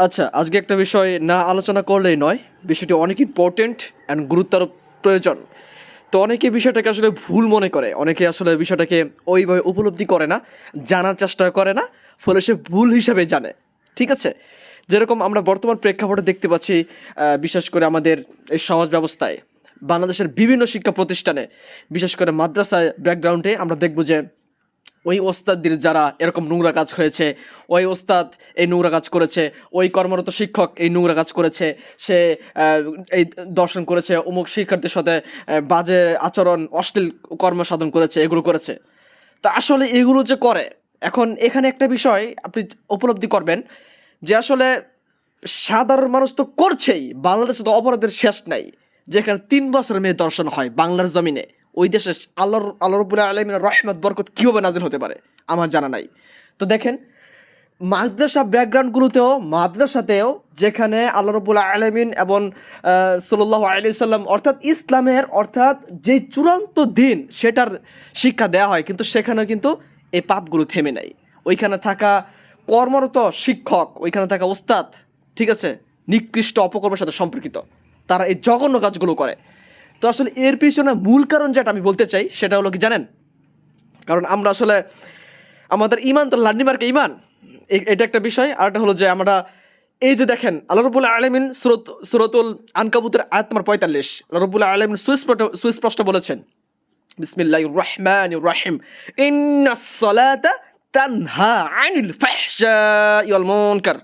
আচ্ছা, আজকে একটা বিষয় না আলোচনা করলেই নয়। বিষয়টি অনেক ইম্পর্টেন্ট অ্যান্ড গুরুত্বর প্রয়োজন। তো অনেকে বিষয়টাকে আসলে ভুল মনে করে, অনেকে আসলে বিষয়টাকে ওইভাবে উপলব্ধি করে না, জানার চেষ্টা করে না, ফলে সে ভুল হিসাবে জানে। ঠিক আছে? যেরকম আমরা বর্তমান প্রেক্ষাপটে দেখতে পাচ্ছি, বিশেষ করে আমাদের এই সমাজ ব্যবস্থায়, বাংলাদেশের বিভিন্ন শিক্ষা প্রতিষ্ঠানে, বিশেষ করে মাদ্রাসায় ব্যাকগ্রাউন্ডে আমরা দেখব যে ওই ওস্তাদদের যারা এরকম নোংরা কাজ হয়েছে, ওই ওস্তাদ এই নোংরা কাজ করেছে, ওই কর্মরত শিক্ষক এই নোংরা কাজ করেছে, সে এই দর্শন করেছে, অমুক শিক্ষার্থীর সাথে বাজে আচরণ, অশ্লীল কর্ম সাধন করেছে, এগুলো করেছে। তা আসলে এগুলো যে করে, এখন এখানে একটা বিষয় আপনি উপলব্ধি করবেন যে আসলে সাধারণ মানুষ তো করছেই। বাংলাদেশে তো অপরাধের শেষ নাই, যেখানে 3 বছর মেয়ে দর্শন হয় বাংলার জমিনে। ওই দেশে আল্লাহ রাব্বুল আলামিনের রহমত বরকত কীভাবে নাজিল হতে পারে আমার জানা নাই। তো দেখেন, মাদ্রাসা ব্যাকগ্রাউন্ডগুলোতেও, মাদ্রাসাতেও যেখানে আল্লাহ রাব্বুল আলামিন এবং সাল্লাল্লাহু আলাইহি সাল্লাম অর্থাৎ ইসলামের অর্থাৎ যে চূড়ান্ত দিন সেটার শিক্ষা দেওয়া হয়, কিন্তু সেখানে কিন্তু এই পাপগুলো থেমে নাই। ওইখানে থাকা কর্মরত শিক্ষক, ওইখানে থাকা ওস্তাদ, ঠিক আছে, নিকৃষ্ট অপকর্মের সাথে সম্পর্কিত, তারা এই জঘন্য কাজগুলো করে। তো আসলে এর পিছনে মূল কারণ যেটা আমি বলতে চাই সেটা হলো কি জানেন? কারণ আমরা আসলে আমাদের ইমান তো লান্ডিমার্কে ইমান, এটা একটা বিষয়। আর একটা হলো যে আমরা এই যে দেখেন আল্লাহ রাব্বুল আলামিন সূরাতুল আনকাবুতের আয়াত নম্বর 45, আল্লাহ রাব্বুল আলামিন সুস্পষ্ট বলেছেন, বিসমিল্লাহির রহমানির রহিম, ইন্নাস সালাতা তানহা আনিল ফাহশাই ওয়াল মুনকার।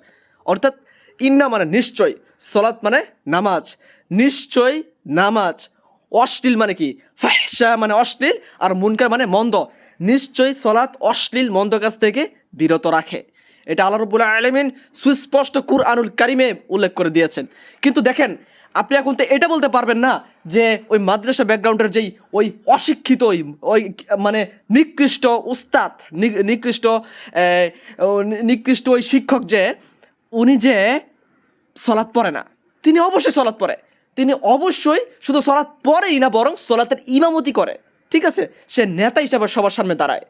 অর্থাৎ ইন্না মানে নিশ্চয়, সালাত মানে নামাজ, নিশ্চয় নামাজ, অশ্লীল মানে কি, ফাহশা মানে অশ্লীল, আর মুনকার মানে মন্দ। নিশ্চয়ই সালাত অশ্লীল মন্দ কাজ থেকে বিরত রাখে। এটা আল্লাহ রাব্বুল আলামিন সুস্পষ্ট কুরআনুল কারিমে উল্লেখ করে দিয়েছেন। কিন্তু দেখেন, আপনি এখন তো এটা বলতে পারবেন না যে ওই মাদ্রাসা ব্যাকগ্রাউন্ডের যেই ওই অশিক্ষিত ওই মানে নিকৃষ্ট উস্তাদ, নিকৃষ্ট ওই শিক্ষক, যে উনি যে সলাৎ পড়ে না, তিনি অবশ্যই সলাৎ পড়ে। তিনি অবশ্যই শুধু সলাৎ পড়েই না, বরং সলাতের ইমামতি করে। ঠিক আছে? সে নেতা হিসাবে সবার সামনে দাঁড়ায়,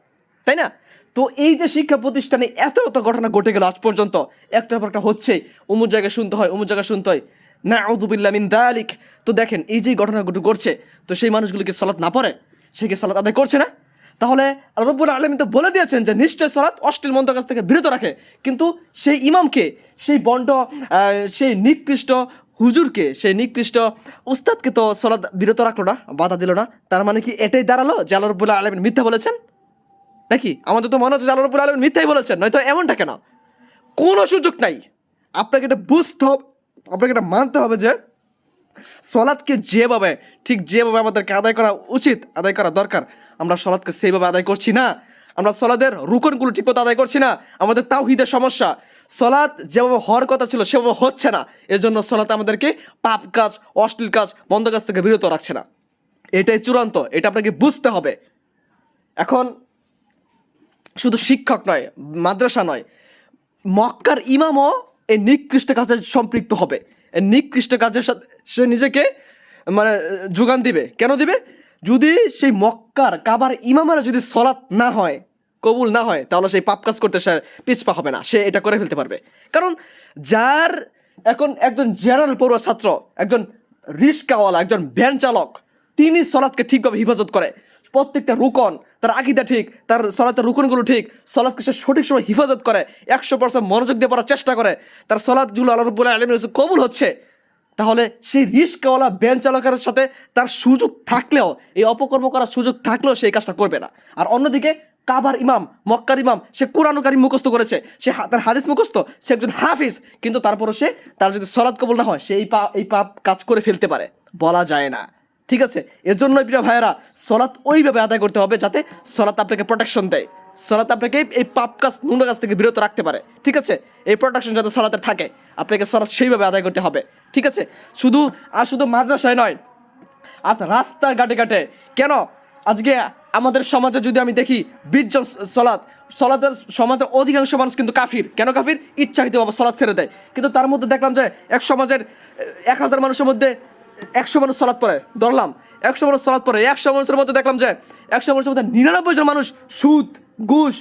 তাই না? তো এই যে শিক্ষা প্রতিষ্ঠানে এত এত ঘটনা ঘটে গেল আজ পর্যন্ত, একটার পর একটা হচ্ছে, অমুক জায়গায় শুনতে হয়, অমুক জায়গায় শুনতে হয়, নাউযু বিল্লাহি মিন যালিক। তো দেখেন, এই যে ঘটনাগুলো ঘটছে, তো সেই মানুষগুলোকে সলাৎ না পড়ে, সে কি সলাৎ আদায় করছে না? তাহলে আল্লাহ রাব্বুল আলামিন তো বলে দিয়েছেন যে নিশ্চয় সলাৎ অশ্লীল মন্দ কাজ থেকে বিরত রাখে, কিন্তু সেই ইমামকে, সেই বন্ড, সেই নিকৃষ্ট হুজুরকে, সেই নিকৃষ্ট উস্তাদকে তো সলাৎ বিরত রাখলো না, বাধা দিল না। তার মানে কি এটাই দাঁড়ালো যে আল্লাহ রাব্বুল আলামিন মিথ্যা বলেছেন নাকি? আমাদের তো মনে হচ্ছে যে আল্লাহ রাব্বুল আলামিন মিথ্যাই বলেছেন, নয়তো এমনটা কেন? কোনো সুযোগ নাই। আপনাকে এটা বুঝতে হবে, আপনাকে এটা মানতে হবে যে সলাৎকে যেভাবে, ঠিক যেভাবে আমাদেরকে আদায় করা উচিত, আদায় করা দরকার, আমরা সলাৎকে সেইভাবে আদায় করছি না। আমরা সলাদের রুকনগুলো ঠিকমতো আদায় করছি না। আমাদের তাওহীদের সমস্যা। সলাৎ যেভাবে হওয়ার কথা ছিল সেভাবে হচ্ছে না। এজন্য সলাৎ আমাদেরকে পাপ কাজ, অশ্লীল কাজ, মন্দ কাজ থেকে বিরত রাখছে না। এটাই চূড়ান্ত, এটা আপনাকে বুঝতে হবে। এখন শুধু শিক্ষক নয়, মাদ্রাসা নয়, মক্কার ইমামও এই নিকৃষ্ট কাজে সম্পৃক্ত হবে। এই নিকৃষ্ট কাজের সাথে সে নিজেকে মানে যোগান দিবে। কেন দিবে? যদি সেই মক্কার কাবার ইমামেরা যদি সলাৎ না হয়, কবুল না হয়, তাহলে সেই পাপ কাজ করতে সে পিছপা হবে না, সে এটা করে ফেলতে পারবে। কারণ যার এখন একজন জেনারেল পড়ুয়া ছাত্র, একজন রিস্কাওয়ালা, একজন ভ্যান চালক, তিনি সলাৎকে ঠিকভাবে হিফাজত করে, প্রত্যেকটা রুকন, তার আকীদা ঠিক, তার সলাতের রুকনগুলো ঠিক, সলাৎকে সে সঠিক সময় হিফাজত করে, 100% মনোযোগ দিয়ে পড়ার চেষ্টা করে, তার সলাৎগুলো আল্লাহ রাব্বুল আলামিনের কাছে কবুল হচ্ছে, তাহলে সেই রিস্কাওয়ালা ভ্যান চালকের সাথে তার সুযোগ থাকলেও, এই অপকর্ম করার সুযোগ থাকলেও সেই কাজটা করবে না। আর অন্যদিকে কাবার ইমাম, মক্কার ইমাম, সে কোরআন কারীম মুখস্থ করেছে, সে তার হাদিস মুখস্থ, সে একজন হাফিজ, কিন্তু তারপরও সে, তার যদি সলাৎ কবুল না হয়, সে এই পাপ কাজ করে ফেলতে পারে, বলা যায় না। ঠিক আছে? এজন্যই প্রিয় ভাইয়েরা, সলাৎ ওইভাবে আদায় করতে হবে যাতে সলাৎ আপনাকে প্রোটেকশন দেয়, সলাৎ আপনাকে এই পাপ কাজ, নোংরা কাজ থেকে বিরত রাখতে পারে। ঠিক আছে? এই প্রোটেকশন যাতে সলাতের থাকে, আপনাকে সলাৎ সেইভাবে আদায় করতে হবে। ঠিক আছে? শুধু মাদ্রাসায় নয়, আচ্ছা রাস্তার ঘাটে ঘাটে কেন আজকে আমাদের সমাজে যদি আমি দেখি 20 জন সলাতের সমাজের অধিকাংশ মানুষ কিন্তু কাফির। কেন কাফির? ইচ্ছাকৃতভাবে সলাৎ ছেড়ে দেয়। কিন্তু তার মধ্যে দেখলাম যে এক সমাজের 1000 মানুষের মধ্যে 100 মানুষ সলাৎ পড়ে, ধরলাম 100 মানুষ সলাৎ পড়ে, 100 মানুষের মধ্যে দেখলাম যে 100 মানুষের মধ্যে 99 জন মানুষ সুদ, ঘুষ,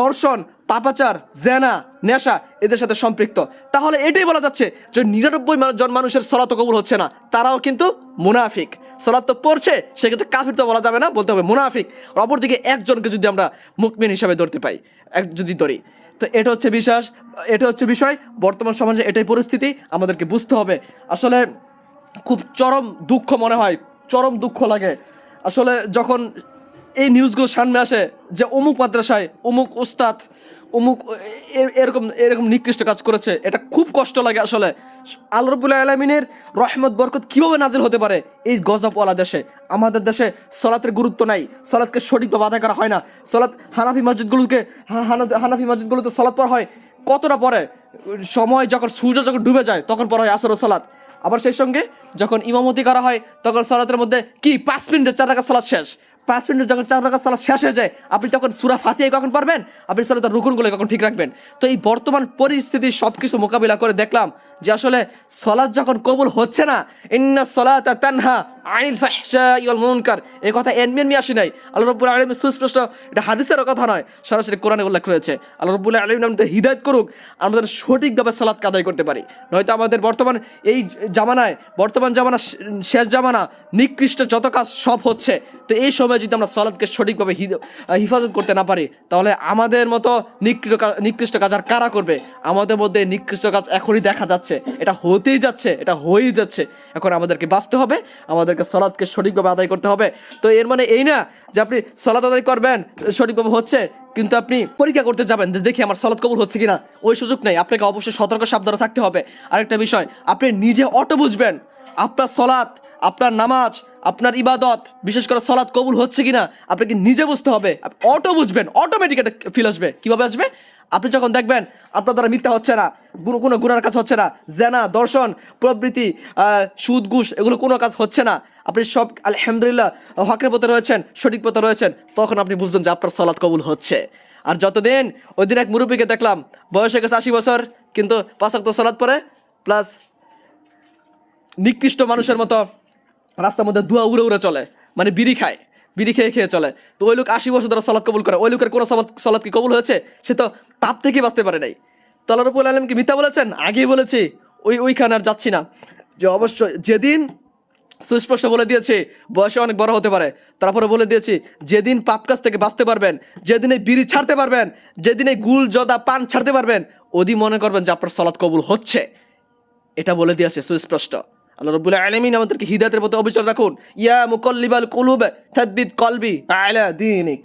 দর্শন, পাপাচার, জেনা, নেশা এদের সাথে সম্পৃক্ত। তাহলে এটাই বলা যাচ্ছে যে 99 জন মানুষের সলাত কবুল হচ্ছে না, তারাও কিন্তু মুনাফিক। সলাত তো পড়ছে, সেক্ষেত্রে কাফির তো বলা যাবে না, বলতে হবে মুনাফিক। অপরদিকে একজনকে যদি আমরা মুকমিন হিসাবে ধরতে পাই, যদি ধরি, তো এটা হচ্ছে বিষয়। বর্তমান সমাজে এটাই পরিস্থিতি, আমাদেরকে বুঝতে হবে। আসলে খুব চরম দুঃখ মনে হয়, চরম দুঃখ লাগে আসলে যখন এই নিউজগুলো সামনে আসে যে অমুক মাদ্রাসায় অমুক উস্তাদ অমুক এরকম নিকৃষ্ট কাজ করেছে। এটা খুব কষ্ট লাগে আসলে। আল্লাহ রাব্বুল আলামিনের রহমত বরকত কীভাবে নাজিল হতে পারে এই গজবওয়ালা দেশে? আমাদের দেশে সলাতের গুরুত্ব নাই, সলাৎকে সঠিকভাবে আদায় করা হয় না। সলাৎ হানাফি মসজিদগুলোতে সলাৎ পড়া হয় কতটা পরে? সময় যখন সূর্য যখন ডুবে যায় তখন পড়া হয় আসর ও সলাৎ। আবার সেই সঙ্গে যখন ইমামতি করা হয় তখন সলাতের মধ্যে কি 5 মিনিটে 4 রাকাত সলাৎ শেষ। 5 মিনিট যখন 4 রাকাত সালাত শেষ হয়ে যায়, আপনি তখন সূরা ফাতিহা কখন পড়বেন? আপনি সালাতের রুকুনগুলো কখন ঠিক রাখবেন? তো এই বর্তমান পরিস্থিতি সব কিছু মোকাবিলা করে দেখলাম যে আসলে সলাৎ যখন কবুল হচ্ছে না, ইন্নাস সালাতা তানহা আনিল ফাহশাই ওয়াল মুনকার, এই কথা এমনি আসে নাই। আল্লাহ রাব্বুল আলামিন সুস্পষ্ট, এটা হাদিসের কথা নয়, সরাসরি কোরআনে উল্লেখ রয়েছে। আল্লাহ রাব্বুল আলামিন আমাদের হিদায়াত করুক, আমরা যেন সঠিকভাবে সালাতকে আদায় করতে পারি। নয়তো আমাদের বর্তমান জামানা শেষ জামানা, নিকৃষ্ট যত কাজ সব হচ্ছে। তো এই সময় যদি আমরা সালাতকে সঠিকভাবে হিফাজত করতে না পারি, তাহলে আমাদের মতো নিকৃষ্ট কাজ আর কারা করবে? আমাদের মধ্যে নিকৃষ্ট কাজ এখনই দেখা যাচ্ছে, এটা হতেই যাচ্ছে, এটা হয়েই যাচ্ছে। এখন আমাদেরকে বাঁচতে হবে, আমাদেরকে সালাতকে সঠিকভাবে আদায় করতে হবে। তো এর মানে এই না যে আপনি সালাত আদায় করবেন, সঠিকভাবে হচ্ছে, কিন্তু আপনি পরীক্ষা করতে যাবেন যে দেখি আমার সালাত কবুল হচ্ছে কিনা, ওই সুযোগ নেই। আপনাকে অবশ্যই সতর্ক সাবধানে থাকতে হবে। আরেকটা বিষয়, আপনি নিজে অটো বুঝবেন আপনার সালাত, আপনার নামাজ, আপনার ইবাদত, বিশেষ করে সালাত কবুল হচ্ছে কিনা আপনাকে নিজে বুঝতে হবে। অটো বুঝবেন, অটোমেটিক একটা ফিল আসবে। কিভাবে আসবে? আপনি যখন দেখবেন আপনার দ্বারা মিথ্যা হচ্ছে না, কোনো গুনার কাজ হচ্ছে না, জেনা, দর্শন প্রভৃতি, সুদ ঘুষ, এগুলো কোনো কাজ হচ্ছে না, আপনি সব আলহামদুলিল্লাহ হকের পথে রয়েছেন, সঠিক পথে রয়েছেন, তখন আপনি বুঝবেন যে আপনার সালাত কবুল হচ্ছে। আর যতদিন, ওই দিন এক মুরব্বীকে দেখলাম, বয়স হয়ে গেছে 80 বছর, কিন্তু 5 ওয়াক্ত সালাত পড়ে, প্লাস নিকৃষ্ট মানুষের মতো রাস্তার মধ্যে ধোঁয়া উড়ে চলে, মানে বিড়ি খেয়ে চলে। তো ওই লোক 80 বছর ধরে সালাত কবুল করে, ওই লোকের কোনো সালাত কি কবুল হয়েছে? সে তো পাপ থেকে বাঁচতে পারে নাই। তো আল্লাহ রাব্বুল আলামিন কি মিথ্যা বলেছেন? আগেই বলেছি, ওইখানে আর যাচ্ছি না। যে অবশ্যই যেদিন সুস্পষ্ট বলে দিয়েছি বয়সে অনেক বড় হতে পারে, তারপরে বলে দিয়েছি যেদিন পাপ কাজ থেকে বাঁচতে পারবেন, যেদিন এই বিড়ি ছাড়তে পারবেন, যেদিন এই গুল জদা পান ছাড়তে পারবেন, ওদিন মনে করবেন যে আপনার সালাত কবুল হচ্ছে। এটা বলে দিয়েছে সুস্পষ্ট। আল্লাহ রাব্বুল আলামিন আমাদেরকে হিদায়াতের পথে অবিচল রাখুন। ইয়া মুকাল্লিবাল কুলুব থাব্বিত কলবি আলা দীনিক।